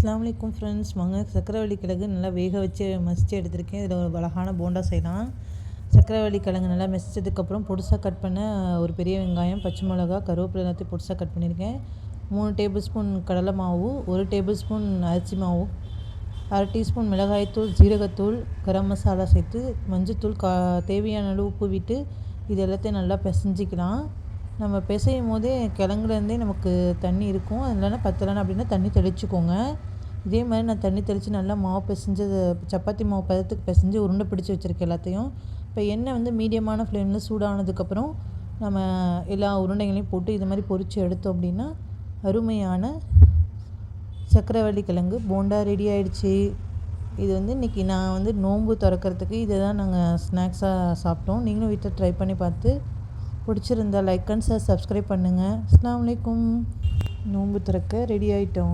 அஸ்ஸலாமு அலைக்கும் ஃப்ரெண்ட்ஸ். வாங்க சக்கரவள்ளி கிழங்கு நல்லா வேக வச்சு மசித்து எடுத்திருக்கேன். இதில் ஒரு அழகான போண்டா செய்யலாம். சக்கரவள்ளி கிழங்கு நல்லா மசித்ததுக்கப்புறம் பொடிசாக கட் பண்ண ஒரு பெரிய வெங்காயம், பச்சை மிளகா, கருவேப்பிலை எல்லாத்தையும் பொடிசாக கட் பண்ணியிருக்கேன். 3 டேபிள் ஸ்பூன் கடலை மாவு, 1 டேபிள் ஸ்பூன் அரிசி மாவு, 1/2 டீஸ்பூன் மிளகாய்த்தூள், ஜீரகத்தூள், கரம் மசாலா சேர்த்து மஞ்சத்தூள் தேவையான அளவு உப்பு விட்டு இது எல்லாத்தையும் நல்லா பிசைஞ்சிக்கலாம். நம்ம பிசையும் போதே கிழங்குலேருந்தே நமக்கு தண்ணி இருக்கும். இல்லைன்னா பத்தலைன்னா அப்படின்னா தண்ணி தெளிச்சுக்கோங்க. இதே மாதிரி நான் தண்ணி தெளித்து நல்லா மாவு பிசைஞ்சது சப்பாத்தி மாவு பதத்துக்கு பிசைஞ்சு உருண்டை பிடிச்சி வச்சுருக்கேன் எல்லாத்தையும். இப்போ எண்ணெய் மீடியமான ஃப்ளேமில் சூடானதுக்கப்புறம் நம்ம எல்லா உருண்டைகளையும் போட்டு இது மாதிரி பொரித்து எடுத்தோம் அப்படின்னா அருமையான சக்கரவள்ளி கிழங்கு போண்டா ரெடி ஆகிடுச்சி. இது இன்றைக்கி நான் நோன்பு திறக்கிறதுக்கு இதை தான் நாங்கள் ஸ்நாக்ஸாக சாப்பிட்டோம். நீங்களும் வீட்டில் ட்ரை பண்ணி பார்த்து பிடிச்சிருந்தா லைக் அண்ட் ஷேர், சப்ஸ்கிரைப் பண்ணுங்கள். அஸ்ஸலாமு அலைக்கும். நோன்பு திறக்க ரெடி ஆகிட்டோம்.